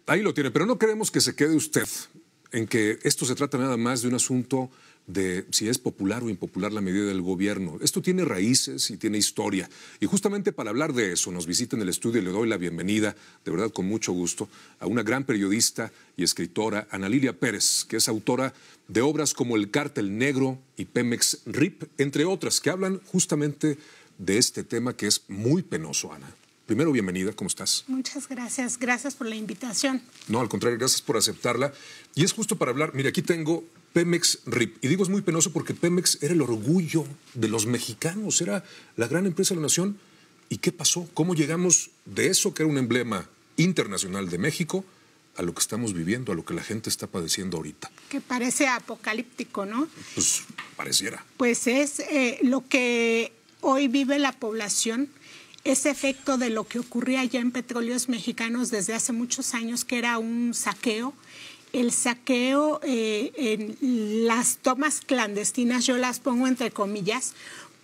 Ahí lo tiene, pero no queremos que se quede usted en que esto se trata nada más de un asunto de si es popular o impopular la medida del gobierno. Esto tiene raíces y tiene historia. Y justamente para hablar de eso nos visita en el estudio y le doy la bienvenida, de verdad con mucho gusto, a una gran periodista y escritora, Ana Lilia Pérez, que es autora de obras como El Cártel Negro y Pemex RIP, entre otras, que hablan justamente de este tema que es muy penoso, Ana. Primero, bienvenida, ¿cómo estás? Muchas gracias, gracias por la invitación. No, al contrario, gracias por aceptarla. Y es justo para hablar, mire, aquí tengo Pemex RIP. Y digo es muy penoso porque Pemex era el orgullo de los mexicanos, era la gran empresa de la nación. ¿Y qué pasó? ¿Cómo llegamos de eso, que era un emblema internacional de México, a lo que estamos viviendo, a lo que la gente está padeciendo ahorita? Que parece apocalíptico, ¿no? Pues pareciera. Pues es lo que hoy vive la población. Ese efecto de lo que ocurría ya en Petróleos Mexicanos desde hace muchos años, que era un saqueo. El saqueo en las tomas clandestinas, yo las pongo entre comillas,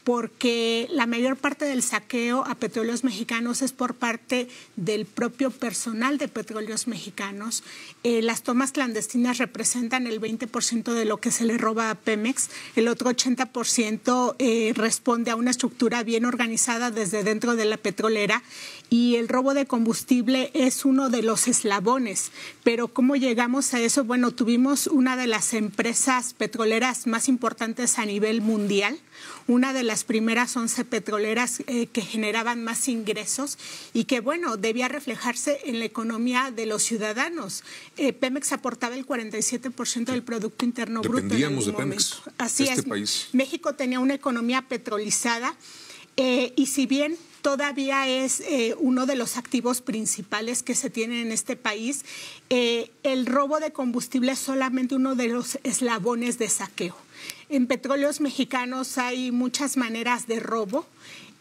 porque la mayor parte del saqueo a Petróleos Mexicanos es por parte del propio personal de Petróleos Mexicanos. Las tomas clandestinas representan el 20% de lo que se le roba a Pemex. El otro 80% responde a una estructura bien organizada desde dentro de la petrolera, y el robo de combustible es uno de los eslabones. Pero ¿cómo llegamos a eso? Bueno, tuvimos una de las empresas petroleras más importantes a nivel mundial, una de las primeras 11 petroleras que generaban más ingresos y que, bueno, debía reflejarse en la economía de los ciudadanos. Pemex aportaba el 47% del Producto Interno Bruto. Dependíamos de Pemex. Así es. País. México tenía una economía petrolizada y si bien todavía es uno de los activos principales que se tienen en este país, el robo de combustible es solamente uno de los eslabones de saqueo. En Petróleos Mexicanos hay muchas maneras de robo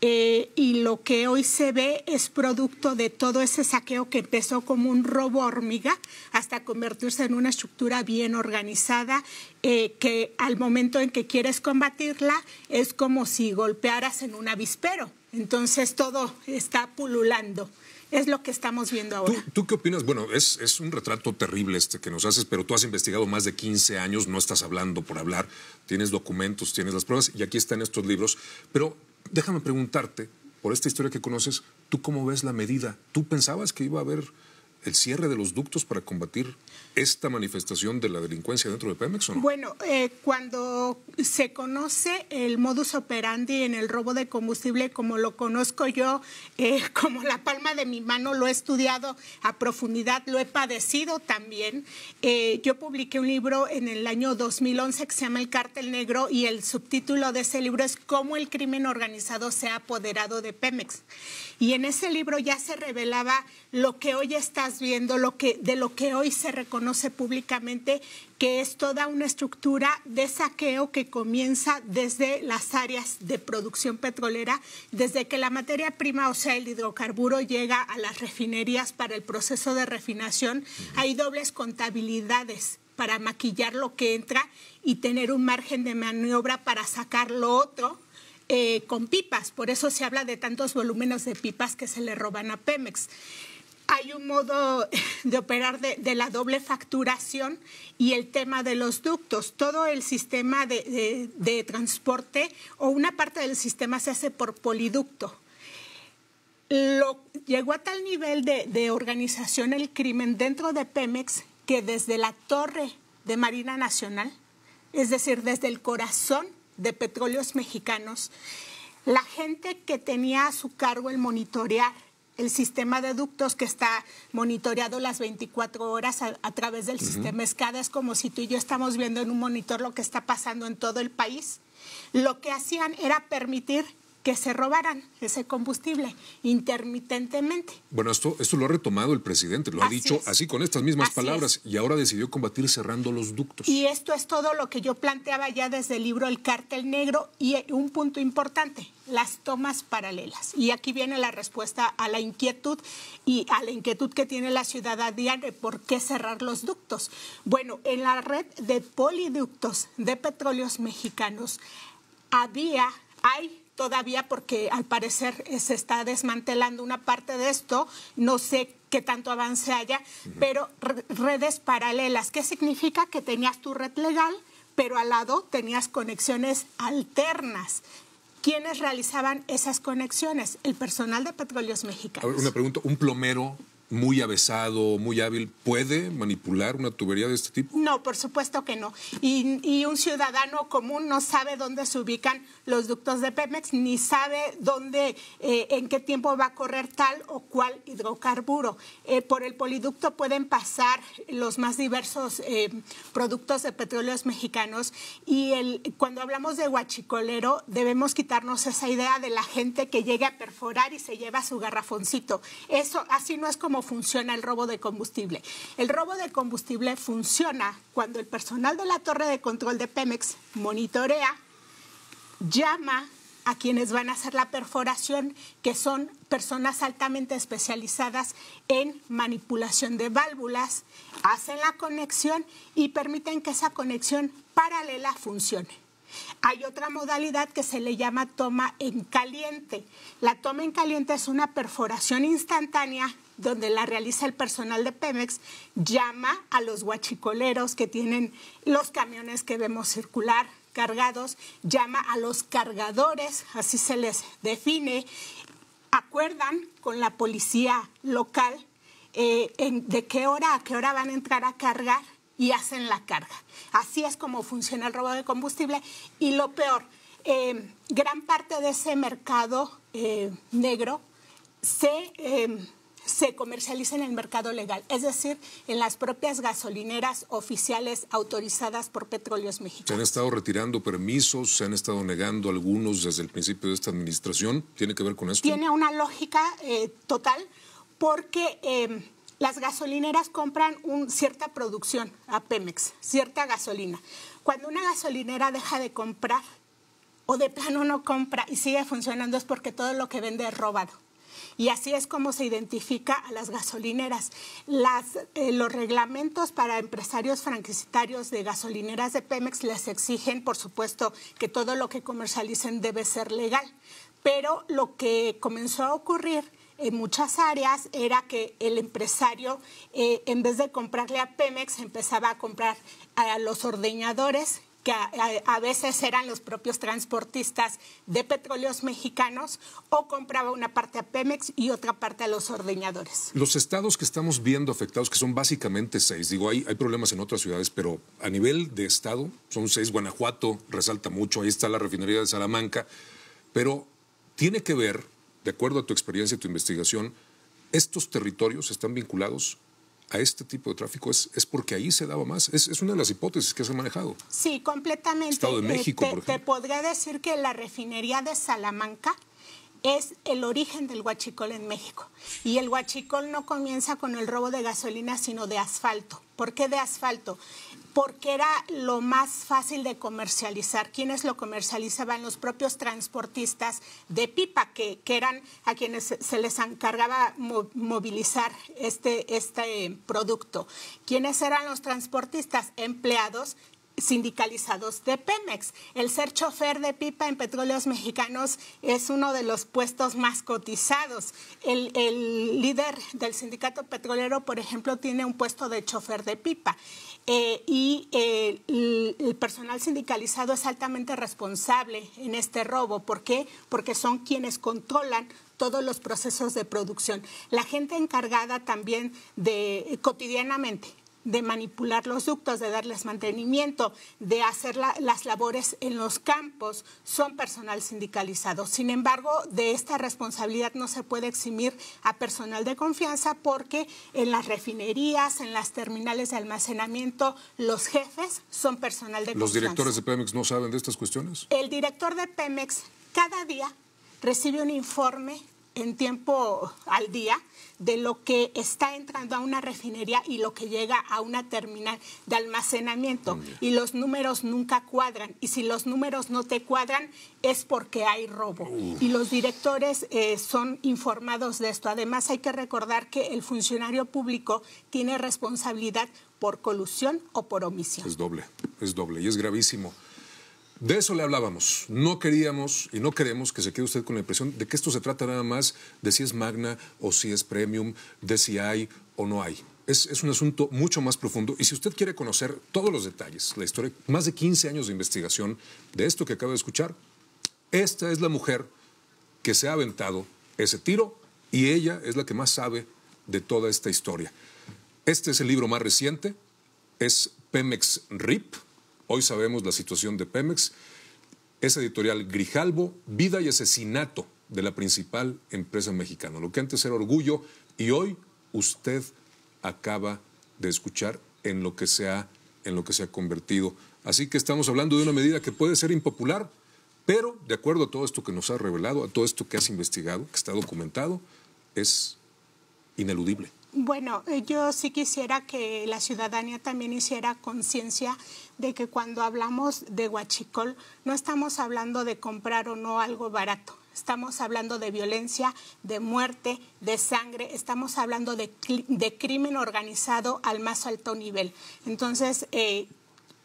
y lo que hoy se ve es producto de todo ese saqueo que empezó como un robo hormiga hasta convertirse en una estructura bien organizada, que al momento en que quieres combatirla es como si golpearas en un avispero. Entonces todo está pululando. Es lo que estamos viendo ahora. ¿Tú qué opinas? Bueno, es un retrato terrible este que nos haces, pero tú has investigado más de 15 años, no estás hablando por hablar, tienes documentos, tienes las pruebas y aquí están estos libros. Pero déjame preguntarte, por esta historia que conoces, ¿tú cómo ves la medida? ¿Tú pensabas que iba a haber el cierre de los ductos para combatir esta manifestación de la delincuencia dentro de Pemex o no? Bueno, cuando se conoce el modus operandi en el robo de combustible, como lo conozco yo, como la palma de mi mano, lo he estudiado a profundidad, lo he padecido también. Yo publiqué un libro en el año 2011 que se llama El Cártel Negro y el subtítulo de ese libro es Cómo el crimen organizado se ha apoderado de Pemex. Y en ese libro ya se revelaba lo que hoy estás viendo, de lo que hoy se reconoce públicamente, que es toda una estructura de saqueo que comienza desde las áreas de producción petrolera, desde que la materia prima, o sea, el hidrocarburo, llega a las refinerías para el proceso de refinación. Hay dobles contabilidades para maquillar lo que entra y tener un margen de maniobra para sacar lo otro. Con pipas, por eso se habla de tantos volúmenes de pipas que se le roban a Pemex. Hay un modo de operar de la doble facturación y el tema de los ductos. Todo el sistema de transporte o una parte del sistema se hace por poliducto. Llegó a tal nivel de organización el crimen dentro de Pemex que desde la torre de Marina Nacional, es decir, desde el corazón de Petróleos Mexicanos, la gente que tenía a su cargo el monitorear el sistema de ductos, que está monitoreado las 24 horas a través del sistema SCADA, es como si tú y yo estamos viendo en un monitor lo que está pasando en todo el país. Lo que hacían era permitir que se robaran ese combustible intermitentemente. Bueno, esto lo ha retomado el presidente, lo ha dicho así con estas mismas palabras y ahora decidió combatir cerrando los ductos. Y esto es todo lo que yo planteaba ya desde el libro El Cártel Negro y un punto importante, las tomas paralelas. Y aquí viene la respuesta a la inquietud y a la inquietud que tiene la ciudadanía de por qué cerrar los ductos. Bueno, en la red de poliductos de Petróleos Mexicanos hay todavía porque al parecer se está desmantelando una parte de esto, no sé qué tanto avance haya, pero redes paralelas. ¿Qué significa? Que tenías tu red legal, pero al lado tenías conexiones alternas. ¿Quiénes realizaban esas conexiones? El personal de Petróleos Mexicanos. Una pregunta, ¿un plomero muy avesado, muy hábil, puede manipular una tubería de este tipo? No, por supuesto que no. Y un ciudadano común no sabe dónde se ubican los ductos de Pemex, ni sabe dónde, en qué tiempo va a correr tal o cual hidrocarburo. Por el poliducto pueden pasar los más diversos productos de Petróleos Mexicanos y cuando hablamos de huachicolero debemos quitarnos esa idea de la gente que llega a perforar y se lleva su garrafoncito. Eso así no es como funciona el robo de combustible. El robo de combustible funciona cuando el personal de la torre de control de Pemex monitorea, llama a quienes van a hacer la perforación, que son personas altamente especializadas en manipulación de válvulas, hacen la conexión y permiten que esa conexión paralela funcione. Hay otra modalidad que se le llama toma en caliente. La toma en caliente es una perforación instantánea donde la realiza el personal de Pemex, llama a los huachicoleros que tienen los camiones que vemos circular cargados, llama a los cargadores, así se les define, acuerdan con la policía local de qué hora a qué hora van a entrar a cargar y hacen la carga. Así es como funciona el robo de combustible y lo peor, gran parte de ese mercado negro se comercializa en el mercado legal, es decir, en las propias gasolineras oficiales autorizadas por Petróleos Mexicanos. ¿Se han estado retirando permisos? ¿Se han estado negando algunos desde el principio de esta administración? ¿Tiene que ver con esto? Tiene una lógica total porque las gasolineras compran cierta producción a Pemex, cierta gasolina. Cuando una gasolinera deja de comprar o de plano no compra y sigue funcionando es porque todo lo que vende es robado. Y así es como se identifica a las gasolineras. Los reglamentos para empresarios franquiciatarios de gasolineras de Pemex les exigen, por supuesto, que todo lo que comercialicen debe ser legal. Pero lo que comenzó a ocurrir en muchas áreas era que el empresario, en vez de comprarle a Pemex, empezaba a comprar a los ordeñadores, que a veces eran los propios transportistas de Petróleos Mexicanos, o compraba una parte a Pemex y otra parte a los ordeñadores. Los estados que estamos viendo afectados, que son básicamente 6, digo, hay problemas en otras ciudades, pero a nivel de estado son 6. Guanajuato resalta mucho, ahí está la refinería de Salamanca, pero tiene que ver, de acuerdo a tu experiencia y tu investigación, ¿estos territorios están vinculados a este tipo de tráfico? ¿Es porque ahí se daba más? Es una de las hipótesis que se ha manejado. Sí, completamente. Estado de México, por ejemplo. Te podría decir que la refinería de Salamanca es el origen del huachicol en México. Y el huachicol no comienza con el robo de gasolina, sino de asfalto. ¿Por qué de asfalto? Porque era lo más fácil de comercializar. ¿Quiénes lo comercializaban? Los propios transportistas de pipa, que eran a quienes se les encargaba movilizar este producto. ¿Quiénes eran los transportistas? Empleados sindicalizados de Pemex. El ser chofer de pipa en Petróleos Mexicanos es uno de los puestos más cotizados. El líder del sindicato petrolero, por ejemplo, tiene un puesto de chofer de pipa. El personal sindicalizado es altamente responsable en este robo. ¿Por qué? Porque son quienes controlan todos los procesos de producción. La gente encargada también cotidianamente de manipular los ductos, de darles mantenimiento, de hacer las labores en los campos, son personal sindicalizado. Sin embargo, de esta responsabilidad no se puede eximir a personal de confianza porque en las refinerías, en las terminales de almacenamiento, los jefes son personal de confianza. ¿Los directores de Pemex no saben de estas cuestiones? El director de Pemex cada día recibe un informe en tiempo al día de lo que está entrando a una refinería y lo que llega a una terminal de almacenamiento. Y los números nunca cuadran. Y si los números no te cuadran, es porque hay robo. Y los directores son informados de esto. Además, hay que recordar que el funcionario público tiene responsabilidad por colusión o por omisión. Es doble y es gravísimo. De eso le hablábamos. No queríamos y no queremos que se quede usted con la impresión de que esto se trata nada más de si es magna o si es premium, de si hay o no hay. Es un asunto mucho más profundo y si usted quiere conocer todos los detalles, la historia, más de 15 años de investigación de esto que acaba de escuchar, esta es la mujer que se ha aventado ese tiro y ella es la que más sabe de toda esta historia. Este es el libro más reciente, es Pemex RIP. Hoy sabemos la situación de Pemex. Es editorial Grijalbo, Vida y Asesinato de la principal empresa mexicana. Lo que antes era Orgullo y hoy usted acaba de escuchar en lo que se ha convertido. Así que estamos hablando de una medida que puede ser impopular, pero de acuerdo a todo esto que nos ha revelado, a todo esto que has investigado, que está documentado, es ineludible. Bueno, yo sí quisiera que la ciudadanía también hiciera conciencia de que cuando hablamos de huachicol no estamos hablando de comprar o no algo barato. Estamos hablando de violencia, de muerte, de sangre. Estamos hablando de crimen organizado al más alto nivel. Entonces,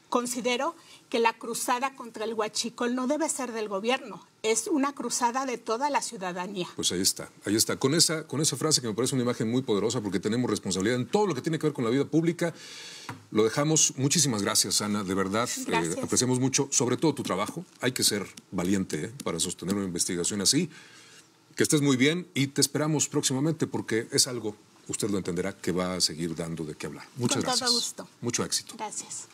considero que la cruzada contra el huachicol no debe ser del gobierno, es una cruzada de toda la ciudadanía. Pues ahí está. Con esa frase que me parece una imagen muy poderosa porque tenemos responsabilidad en todo lo que tiene que ver con la vida pública. Lo dejamos. Muchísimas gracias, Ana, de verdad. Apreciamos mucho, sobre todo tu trabajo. Hay que ser valiente para sostener una investigación así. Que estés muy bien y te esperamos próximamente porque es algo, usted lo entenderá, que va a seguir dando de qué hablar. Muchas gracias. Con todo gusto. Mucho éxito. Gracias.